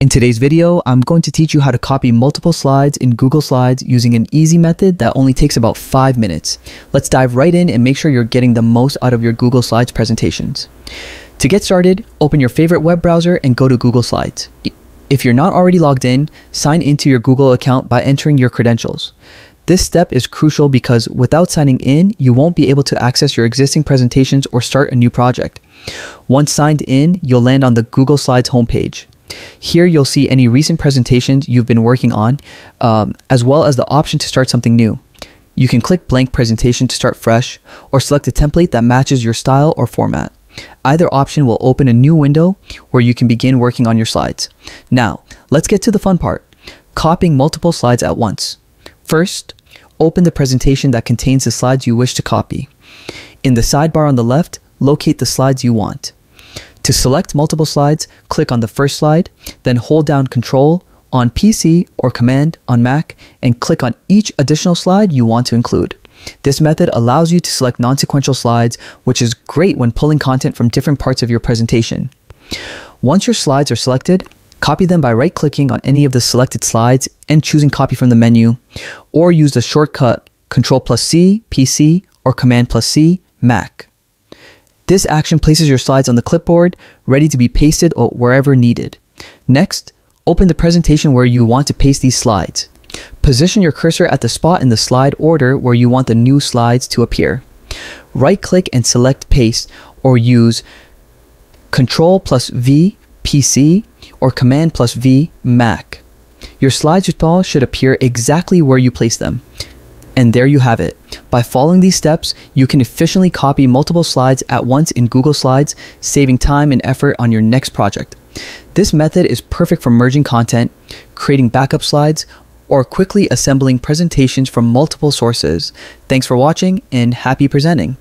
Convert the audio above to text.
In today's video, I'm going to teach you how to copy multiple slides in Google Slides using an easy method that only takes about 5 minutes. Let's dive right in and make sure you're getting the most out of your Google Slides presentations. To get started, open your favorite web browser and go to Google Slides. If you're not already logged in, sign into your Google account by entering your credentials. This step is crucial because without signing in, you won't be able to access your existing presentations or start a new project. Once signed in, you'll land on the Google Slides homepage. Here you'll see any recent presentations you've been working on, as well as the option to start something new. You can click blank presentation to start fresh, or select a template that matches your style or format. Either option will open a new window where you can begin working on your slides. Now, let's get to the fun part, copying multiple slides at once. First, open the presentation that contains the slides you wish to copy. In the sidebar on the left, locate the slides you want. To select multiple slides, click on the first slide, then hold down Control on PC or Command on Mac and click on each additional slide you want to include. This method allows you to select non-sequential slides, which is great when pulling content from different parts of your presentation. Once your slides are selected, copy them by right-clicking on any of the selected slides and choosing Copy from the menu, or use the shortcut Ctrl+C, PC, or Command+C, Mac. This action places your slides on the clipboard, ready to be pasted or wherever needed. Next, open the presentation where you want to paste these slides. Position your cursor at the spot in the slide order where you want the new slides to appear. Right-click and select Paste, or use Ctrl+V, PC, or Command+V, Mac. Your slides should appear exactly where you place them. And there you have it. By following these steps, you can efficiently copy multiple slides at once in Google Slides, saving time and effort on your next project. This method is perfect for merging content, creating backup slides, or quickly assembling presentations from multiple sources. Thanks for watching and happy presenting.